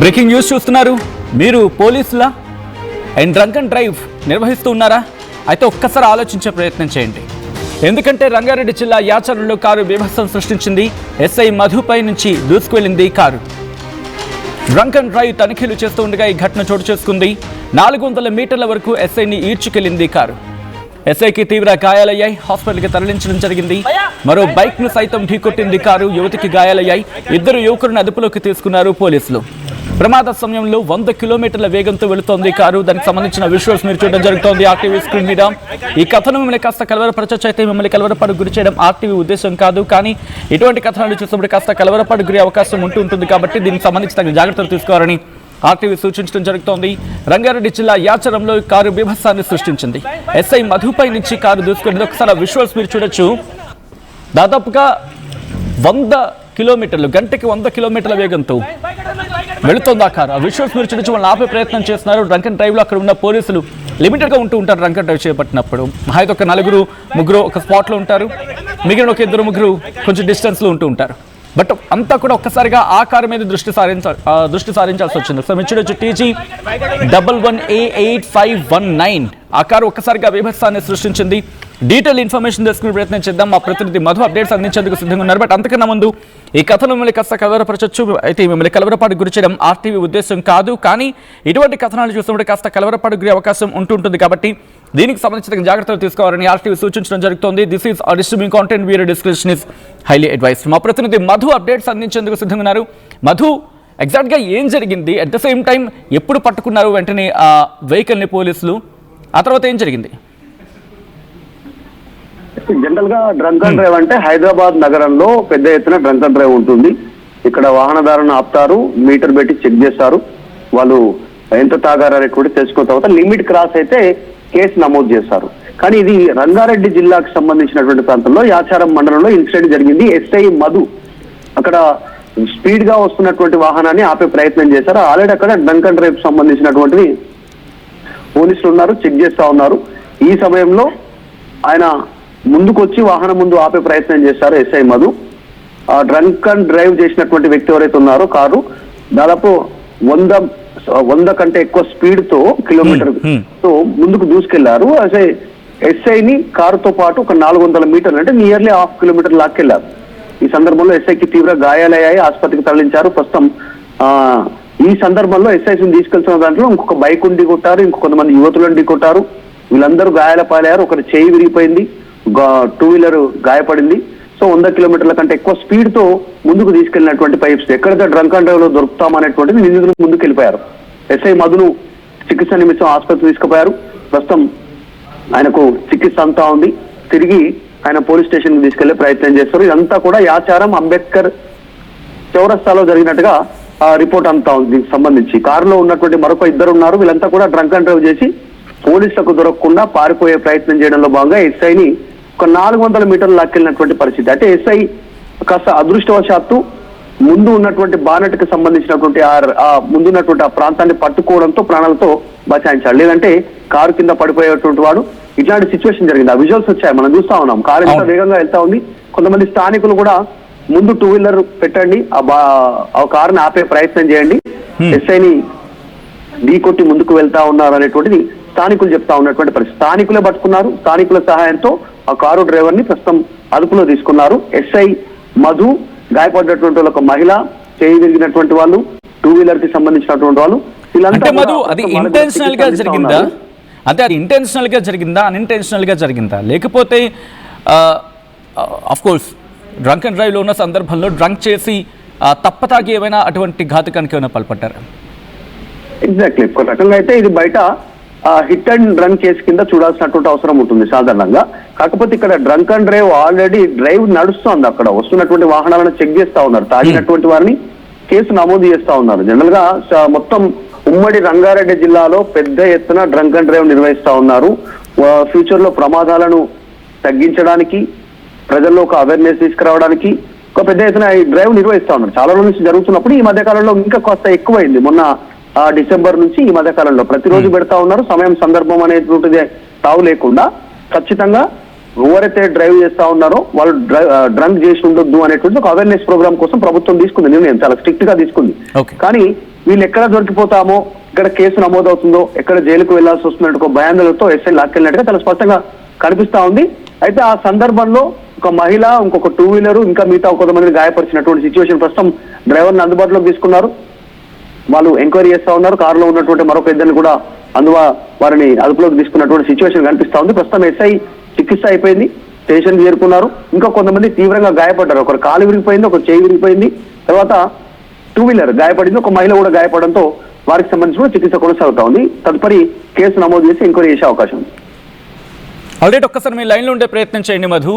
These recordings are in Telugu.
బ్రేకింగ్ న్యూస్ చూస్తున్నారు. మీరు పోలీసులా అండ్ డ్రంక్ అండ్ డ్రైవ్ నిర్వహిస్తూ ఉన్నారా? అయితే ఒక్కసారి ఆలోచించే ప్రయత్నం చేయండి. ఎందుకంటే రంగారెడ్డి జిల్లా యాచరంలో కారు బీభత్సం సృష్టించింది. ఎస్ఐ మధుపై నుంచి దూసుకువెళ్లింది కారు. డ్రంక్ అండ్ డ్రైవ్ తనిఖీలు చేస్తూ ఉండగా ఈ ఘటన చోటు చేసుకుంది. 400 మీటర్ల వరకు ఎస్ఐని ఈడ్చుకెళ్లింది కారు. ఎస్ఐకి తీవ్ర గాయాలయ్యాయి. హాస్పిటల్కి తరలించడం జరిగింది. మరో బైక్ ను సైతం ఢీకొట్టింది కారు. యువతికి గాయాలయ్యాయి. 2 యువకులను అదుపులోకి తీసుకున్నారు పోలీసులు. ప్రమాద సమయంలో 100 కిలోమీటర్ల వేగంతో వెళుతోంది కారు. దానికి సంబంధించిన విజువల్స్ మీరు చూడడం జరుగుతోంది ఆర్టీవీ స్క్రీన్ మీద. ఈ కథను మిమ్మల్ని కాస్త కలవరపరచొచ్చు. అయితే మిమ్మల్ని కలవరపాటు గురి చేయడం ఆర్టీవీ ఉద్దేశం కాదు. కానీ ఇటువంటి కథనాలు చూసినప్పుడు కాస్త కలవరపాటు గురి అవకాశం ఉంటుంది కాబట్టి దీనికి సంబంధించి తగిన జాగ్రత్తలు తీసుకోవాలని ఆర్టీవీ సూచించడం జరుగుతోంది. రంగారెడ్డి జిల్లా యాచరంలో కారు బీభత్సాన్ని సృష్టించింది. ఎస్ఐ మధుపై నుంచి కారు దూసుకుని ఒకసారి విజువల్స్ మీరు చూడొచ్చు. దాదాపుగా 100 కిలోమీటర్లు గంటకి 100 కిలోమీటర్ల వేగంతో వెళుతోంది ఆ కారు. ఆ విజువల్స్ మీరు చూడొచ్చు. వాళ్ళని ఆపే ప్రయత్నం చేస్తున్నారు. డ్రంక్ అండ్ డ్రైవ్లో అక్కడ ఉన్న పోలీసులు లిమిటెడ్గా ఉంటూ ఉంటారు. డ్రంక్ అండ్ డ్రైవ్ చేపట్టినప్పుడు అయితే ఒక 4-3 ఒక స్పాట్లో ఉంటారు. మిగిలిన ఒక 2-3 కొంచెం డిస్టెన్స్లో ఉంటూ ఉంటారు. బట్ అంతా కూడా ఒక్కసారిగా ఆ కారు మీద దృష్టి సారించాల్సి వచ్చింది. సో మీరు చూడొచ్చు TG 11A8519 ఆ కారు ఒక్కసారిగా బీభత్సాన్ని సృష్టించింది. డీటెయిల్ ఇన్ఫర్మేషన్ తెలుసుకునే ప్రయత్నం చేద్దాం. మా ప్రతినిధి మధు అప్డేట్స్ అందించేందుకు సిద్ధంగా ఉన్నారు. బట్ అంతకన్నా ముందు ఈ కథను మిమ్మల్ని కాస్త కలవరపరచొచ్చు. అయితే మిమ్మల్ని కలవరపాటు గురి చేయడం ఆర్టీవీ ఉద్దేశం కాదు. కానీ ఇటువంటి కథనాలు చూసినప్పుడు కాస్త కలవరపాటు గురి అవకాశం ఉంటుంది కాబట్టి దీనికి సంబంధించిన జాగ్రత్తలు తీసుకోవాలని ఆర్టీవీ సూచించడం జరుగుతోంది. This is distributing content video description is highly advised. మా ప్రతినిధి మధు అప్డేట్స్ అందించేందుకు సిద్ధంగా ఉన్నారు. మధు, ఎగ్జాక్ట్గా ఏం జరిగింది? అట్ ద సేమ్ టైం ఎప్పుడు పట్టుకున్నారు వెంటనే ఆ వెహికల్ని పోలీసులు? ఆ తర్వాత ఏం జరిగింది? జనరల్ గా డ్రంక్ అండ్ డ్రైవ్ అంటే హైదరాబాద్ నగరంలో పెద్ద ఎత్తున డ్రంక్ అండ్ డ్రైవ్ ఉంటుంది. ఇక్కడ వాహనదారులను ఆపుతారు, మీటర్ పెట్టి చెక్ చేస్తారు. వాళ్ళు ఎంత తాగారు అనేటువంటి తెలుసుకున్న తర్వాత లిమిట్ క్రాస్ అయితే కేసు నమోదు చేస్తారు. కానీ ఇది రంగారెడ్డి జిల్లాకు సంబంధించినటువంటి ప్రాంతంలో యాచారం మండలంలో ఇన్సిడెంట్ జరిగింది. ఎస్ఐ మధు అక్కడ స్పీడ్ గా వస్తున్నటువంటి వాహనాన్ని ఆపే ప్రయత్నం చేశారు. ఆల్రెడీ అక్కడ డ్రంక్ అండ్ డ్రైవ్ సంబంధించినటువంటిది పోలీసులు ఉన్నారు, చెక్ చేస్తా ఉన్నారు. ఈ సమయంలో ఆయన ముందుకొచ్చి వాహనం ముందు ఆపే ప్రయత్నం చేశారు ఎస్ఐ మధు. ఆ డ్రంక్ అండ్ డ్రైవ్ చేసినటువంటి వ్యక్తి ఎవరైతే ఉన్నారో కారు దాదాపు 100 కంటే ఎక్కువ స్పీడ్ తో కిలోమీటర్ తో ముందుకు దూసుకెళ్లారు. అదే ఎస్ఐని కారుతో పాటు ఒక 400 మీటర్లు అంటే నియర్లీ 1/2 కిలోమీటర్ లాక్కెళ్లారు. ఈ సందర్భంలో ఎస్ఐకి తీవ్ర గాయాలయ్యాయి, ఆసుపత్రికి తరలించారు. ప్రస్తుతం ఈ సందర్భంలో ఎస్ఐని తీసుకెళ్తున్న దాంట్లో ఇంకొక బైక్ ఢీ కొట్టారు, ఇంకొంతమంది యువతులను ఢీ కొట్టారు. వీళ్ళందరూ గాయాల పాలయ్యారు. ఒకరి చేయి విరిగిపోయింది, 2 వీలర్ గాయపడింది. సో 100 కిలోమీటర్ల కంటే ఎక్కువ స్పీడ్ తో ముందుకు తీసుకెళ్లినటువంటి పైప్స్ ఎక్కడైతే డ్రంక్ అండ్ డ్రైవ్ లో దొరుకుతామనేటువంటిది నిందితులు ముందుకు వెళ్ళిపోయారు. ఎస్ఐ మధును చికిత్స నిమిత్తం ఆసుపత్రికి తీసుకుపోయారు. ప్రస్తుతం ఆయనకు చికిత్స అంతా ఉంది. తిరిగి ఆయన పోలీస్ స్టేషన్ కి తీసుకెళ్లే ప్రయత్నం చేస్తారు. ఇదంతా కూడా యాచారం అంబేద్కర్ చౌరస్తాలో జరిగినట్టుగా రిపోర్ట్ అంతా ఉంది. దీనికి సంబంధించి కారులో ఉన్నటువంటి మరొక 2 ఉన్నారు. వీళ్ళంతా కూడా డ్రంక్ అండ్ డ్రైవ్ చేసి పోలీసులకు దొరకకుండా పారిపోయే ప్రయత్నం చేయడంలో భాగంగా ఎస్ఐని ఒక 400 మీటర్లు లాక్కెళ్ళినటువంటి పరిస్థితి. అంటే ఎస్ఐ కాస్త అదృష్టవశాత్తు ముందు ఉన్నటువంటి బానెట్ కి సంబంధించినటువంటి ఆ ముందున్నటువంటి ఆ ప్రాంతాన్ని పట్టుకోవడంతో ప్రాణాలతో బచాయించాడు. లేదంటే కారు కింద పడిపోయేటువంటి వాడు. ఇట్లాంటి సిచ్యువేషన్ జరిగింది. ఆ విజువల్స్ వచ్చాయి, మనం చూస్తా ఉన్నాం. కారు ఎంత వేగంగా వెళ్తా ఉంది. కొంతమంది స్థానికులు కూడా ముందు 2 వీలర్ పెట్టండి, ఆ కారుని ఆపే ప్రయత్నం చేయండి, ఎస్ఐని ఢీ కొట్టి ముందుకు వెళ్తా ఉన్నారు అనేటువంటిది స్థానికులు చెప్తా ఉన్నటువంటి పరిస్థితి. స్థానికులే పట్టుకున్నారు. స్థానికుల సహాయంతో ఆ కారు డ్రైవర్ ని ప్రస్తుతం అదుపులో తీసుకున్నారు. ఎస్ఐ మధు, గాయపడినటువంటి ఒక మహిళ, చేయి విరిగినటువంటి వాళ్ళు, 2 వీలర్ కి సంబంధించినటువంటి వాళ్ళు, వీళ్ళంతా అది ఇంటెన్షనల్ గా జరిగిందా? అంటే అది ఇంటెన్షనల్ గా జరిగిందా, అన్ఇంటెన్షనల్ గా జరిగిందా? లేకపోతే of course drunk and drive లో ఉన్న సందర్భంలో డ్రంక్ చేసి తప్పతాగి ఏమైనా అటువంటి ఘాతకానికి ఏమైనా పాల్పడ్డారా? ఎగ్జాక్ట్లీ. ఒక రకంగా అయితే ఇది బయట హిట్ అండ్ డ్రంక్ కేసు కింద చూడాల్సినటువంటి అవసరం ఉంటుంది సాధారణంగా. కాకపోతే ఇక్కడ drunk and drive already drive నడుస్తోంది. అక్కడ వస్తున్నటువంటి వాహనాలను చెక్ చేస్తా ఉన్నారు. తాగినటువంటి వారిని కేసు నమోదు చేస్తా ఉన్నారు. జనరల్ గా మొత్తం ఉమ్మడి రంగారెడ్డి జిల్లాలో పెద్ద ఎత్తున డ్రంక్ అండ్ డ్రైవ్ నిర్వహిస్తా ఉన్నారు. ఫ్యూచర్ లో ప్రమాదాలను తగ్గించడానికి, ప్రజల్లో ఒక అవేర్నెస్ తీసుకురావడానికి ఒక పెద్ద ఎత్తున ఈ డ్రైవ్ నిర్వహిస్తా ఉన్నారు. చాలా రోజుల నుంచి జరుగుతున్నప్పుడు ఈ మధ్య కాలంలో ఇంకా కాస్త ఎక్కువైంది. మొన్న డిసెంబర్ నుంచి ఈ మధ్య కాలంలో ప్రతిరోజు పెడతా ఉన్నారు. సమయం సందర్భం అనేటువంటిది తావు లేకుండా ఖచ్చితంగా ఎవరైతే డ్రైవ్ చేస్తా ఉన్నారో వాళ్ళు డ్రంక్ చేసి ఉండొద్దు అనేటువంటి ఒక అవేర్నెస్ ప్రోగ్రామ్ కోసం ప్రభుత్వం తీసుకుంది నిర్ణయం. చాలా స్ట్రిక్ట్ గా తీసుకుంది. కానీ వీళ్ళు ఎక్కడ దొరికిపోతామో, ఇక్కడ కేసు నమోదవుతుందో, ఎక్కడ జైలుకు వెళ్లాల్సి వస్తున్నట్టు ఒక భయాందోళనతో ఎస్ఐ లాక్కెళ్ళినట్టుగా చాలా స్పష్టంగా కనిపిస్తా ఉంది. అయితే ఆ సందర్భంలో ఒక మహిళ, ఇంకొక 2 వీలర్, ఇంకా మిగతా కొంతమందిని గాయపరిచినటువంటి సిచ్యువేషన్. ప్రస్తుతం డ్రైవర్ని అందుబాటులోకి తీసుకున్నారు, వాళ్ళు ఎంక్వైరీ చేస్తా ఉన్నారు. కారులో ఉన్నటువంటి మరొక ఇద్దరిని కూడా వారిని అదుపులోకి తీసుకున్నటువంటి సిచ్యువేషన్ కనిపిస్తా ఉంది. ప్రస్తుతం ఎస్ఐ చికిత్స అయిపోయింది, స్టేషన్ చేరుకున్నారు. ఇంకా కొంతమంది తీవ్రంగా గాయపడ్డారు, ఒకరు కాలు విరిగిపోయింది, ఒక చేయి విరిగిపోయింది, తర్వాత 2 వీలర్ గాయపడింది, ఒక మహిళ కూడా గాయపడడంతో వారికి సంబంధించిన చికిత్స కొనసాగుతా ఉంది. తదుపరి కేసు నమోదు చేసి ఎంక్వైరీ చేసే అవకాశం ఉంది. ఆల్రెడీ ఒక్కసారి మీ లైన్లో ఉండే ప్రయత్నం చేయండి మధు.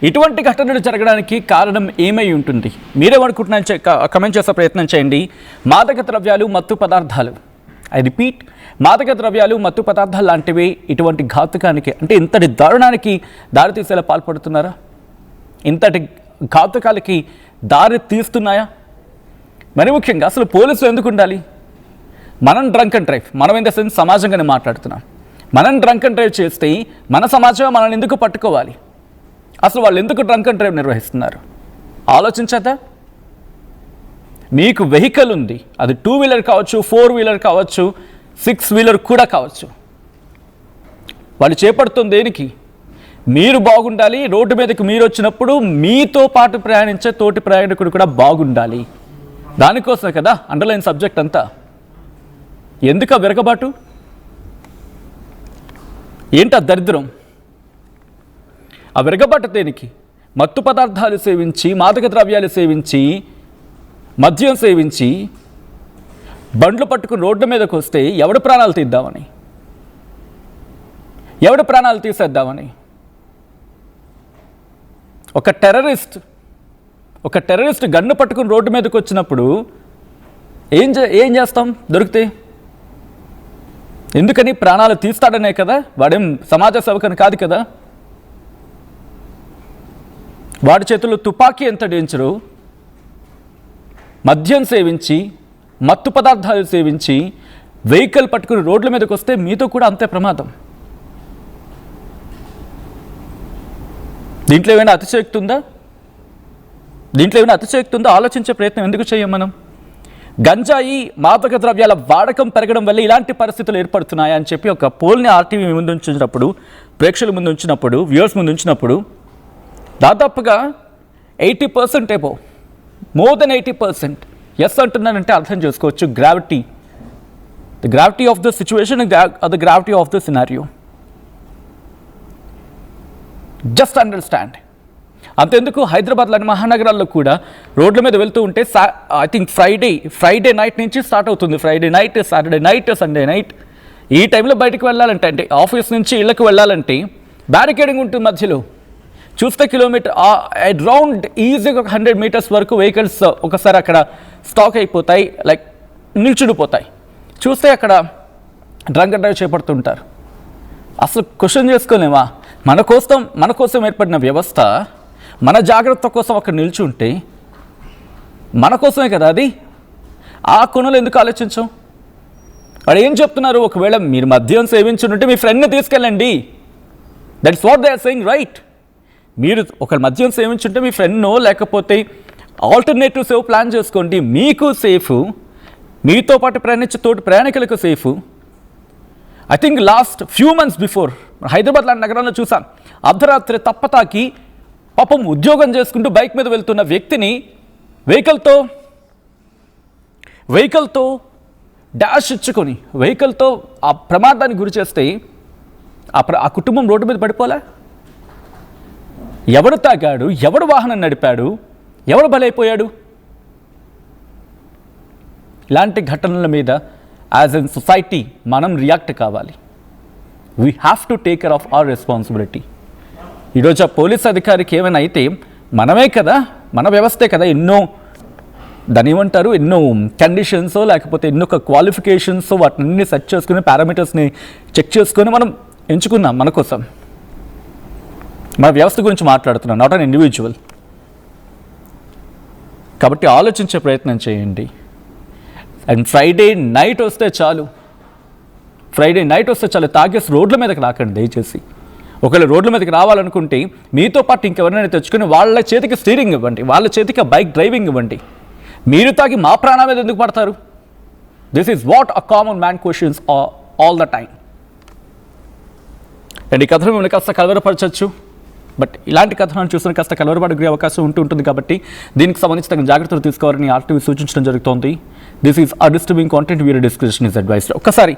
ఇటువంటి ఘటనలు జరగడానికి కారణం ఏమై ఉంటుంది? మీరేమనుకుంటున్నా కమెంట్ చేసే ప్రయత్నం చేయండి. మాదక ద్రవ్యాలు, మత్తు పదార్థాలు, ఐ రిపీట్, మాదక ద్రవ్యాలు, మత్తు పదార్థాలు లాంటివి ఇటువంటి ఘాతుకానికి, అంటే ఇంతటి దారుణానికి దారితీసేలా పాల్పడుతున్నారా? ఇంతటి ఘాతుకాలకి దారి తీస్తున్నాయా? మరి ముఖ్యంగా అసలు పోలీసులు ఎందుకు ఉండాలి? మనం డ్రంక్ అండ్ డ్రైవ్, మనం ఇన్ ద సెన్స్ సమాజంగానే మాట్లాడుతున్నాం. మనం డ్రంక్ అండ్ డ్రైవ్ చేస్తే మన సమాజం మనల్ని ఎందుకు పట్టుకోవాలి? అసలు వాళ్ళు ఎందుకు డ్రంక్ అండ్ డ్రైవ్ నిర్వహిస్తున్నారు? ఆలోచించదా? మీకు వెహికల్ ఉంది, అది 2 వీలర్ కావచ్చు, 4 వీలర్ కావచ్చు, 6 వీలర్ కూడా కావచ్చు. వాళ్ళు చేపడుతుంది దేనికి? మీరు బాగుండాలి, రోడ్డు మీదకి మీరు వచ్చినప్పుడు మీతో పాటు ప్రయాణించే తోటి ప్రయాణికుడు కూడా బాగుండాలి. దానికోసమే కదా అండర్లైన్ సబ్జెక్ట్ అంతా. ఎందుకు ఆ విరగబాటు? ఏంటి ఆ దరిద్రం? ఆ విరగబాటు దేనికి? మత్తు పదార్థాలు సేవించి, మాదక ద్రవ్యాలు సేవించి, మద్యం సేవించి బండ్లు పట్టుకుని రోడ్డు మీదకి వస్తే ఎవడి ప్రాణాలు తీద్దామని, ఎవడి ప్రాణాలు తీసేద్దామని? ఒక టెర్రరిస్ట్ గన్ను పట్టుకుని రోడ్డు మీదకి వచ్చినప్పుడు ఏం చేస్తాం దొరికితే? ఎందుకని? ప్రాణాలు తీస్తాడనే కదా, వాడేం సమాజ సేవకని కాదు కదా. వాడి చేతుల్లో తుపాకీ ఎంత డేంజరు. మద్యం సేవించి, మత్తు పదార్థాలు సేవించి వెహికల్ పట్టుకుని రోడ్ల మీదకి వస్తే మీతో కూడా అంతే ప్రమాదం. దీంట్లో ఏమైనా అతిశయోక్తి ఉందా? ఆలోచించే ప్రయత్నం ఎందుకు చేయం మనం? గంజాయి, మాదక ద్రవ్యాల వాడకం పెరగడం వల్ల ఇలాంటి పరిస్థితులు ఏర్పడుతున్నాయా అని చెప్పి ఒక పోల్ని ఆర్టీవీ ముందు ఉంచినప్పుడు, ప్రేక్షకుల ముందు ఉంచినప్పుడు, వ్యూవర్స్ ముందు ఉంచినప్పుడు దాదాపుగా 80% అబోవ్, మోర్ దెన్ 80%. ఎస్ అంటున్నానంటే అర్థం చేసుకోవచ్చు. The gravity of the situation, the gravity of the scenario. Just understand. అంతెందుకు, హైదరాబాద్ లాంటి మహానగరాల్లో కూడా రోడ్ల మీద వెళ్తూ ఉంటే ఐ థింక్ ఫ్రైడే నైట్ నుంచి స్టార్ట్ అవుతుంది. Friday night, Saturday night, Sunday night, ఈ టైంలో బయటకు వెళ్ళాలంటే, అంటే ఆఫీస్ నుంచి ఇళ్ళకి వెళ్ళాలంటే బ్యారికేడింగ్ ఉంటుంది మధ్యలో. చూస్తే కిలోమీటర్ అరౌండ్ ఈజీగా 100 మీటర్స్ వరకు వెహికల్స్ ఒకసారి అక్కడ స్టాక్ అయిపోతాయి, లైక్ నిల్చుడిపోతాయి. చూస్తే అక్కడ డ్రంక్ అండ్ డ్రైవ్ చేపడుతుంటారు. అసలు క్వశ్చన్ చేసుకోలేమా? మన కోసం ఏర్పడిన వ్యవస్థ మన జాగ్రత్త కోసం అక్కడ నిల్చుంటే మన కోసమే కదా అది. ఆ కొనలు ఎందుకు ఆలోచించాం? వాడు ఏం చెప్తున్నారు? ఒకవేళ మీరు మద్యం సేవించుంటే మీ ఫ్రెండ్ని తీసుకెళ్ళండి. That's what they are saying, right? మీరు ఒక మద్యం సేవించుంటే మీ ఫ్రెండ్నో లేకపోతే ఆల్టర్నేటివ్ సేవ్ ప్లాన్ చేసుకోండి. మీకు సేఫ్, మీతో పాటు ప్రయాణించే తోటి ప్రయాణికులకు safe. I think last few months before Hyderabad లాంటి నగరంలో చూసాం. అర్ధరాత్రి తప్పతాకి పాపం ఉద్యోగం చేసుకుంటూ బైక్ మీద వెళ్తున్న వ్యక్తిని వెహికల్తో డాష్ ఇచ్చుకొని వెహికల్తో ఆ ప్రమాదానికి గురి చేస్తే ఆ కుటుంబం రోడ్డు మీద పడిపోలే? ఎవడు తాగాడు? ఎవడు వాహనం నడిపాడు? ఎవడు బలైపోయాడు? ఇలాంటి ఘటనల మీద యాజ్ ఎన్ సొసైటీ మనం రియాక్ట్ కావాలి. We have to take care of our responsibility. ఈరోజు ఆ పోలీస్ అధికారికి ఏమైనా అయితే మనమే కదా, మన వ్యవస్థే కదా దాన్ని ఏమంటారు, ఎన్నో కండిషన్స్ లేకపోతే ఎన్నో క్వాలిఫికేషన్స్ వాటిని సెట్ చేసుకుని పారామీటర్స్ని చెక్ చేసుకొని మనం ఎంచుకున్నాం మన కోసం. మన వ్యవస్థ గురించి మాట్లాడుతున్నాం, నాట్ అన్ ఇండివిజువల్. కాబట్టి ఆలోచించే ప్రయత్నం చేయండి. అండ్ ఫ్రైడే నైట్ వస్తే చాలు, తాగేసి రోడ్ల మీదకి రాకండి దయచేసి. ఒకవేళ రోడ్ల మీదకి రావాలనుకుంటే మీతో పాటు ఇంకెవరైనా తెచ్చుకొని వాళ్ళ చేతికి స్టీరింగ్ ఇవ్వండి, వాళ్ళ చేతికి బైక్ డ్రైవింగ్ ఇవ్వండి. మీరు తాగి మా ప్రాణం మీద ఎందుకు పడతారు? This is what a common man questions all the time. And ఈ కథను మిమ్మల్ని కాస్త కలవరపరచచ్చు, బట్ ఇలాంటి కథనాలను చూసిన కాస్త కలవరపాటు గురే అవకాశం ఉంటుంది కాబట్టి దీనికి సంబంధించి తగిన జాగ్రత్తలు తీసుకోవాలని ఆర్టీవీ సూచించడం జరుగుతోంది. This is a disturbing content, video description is advised. ఒక్కసారి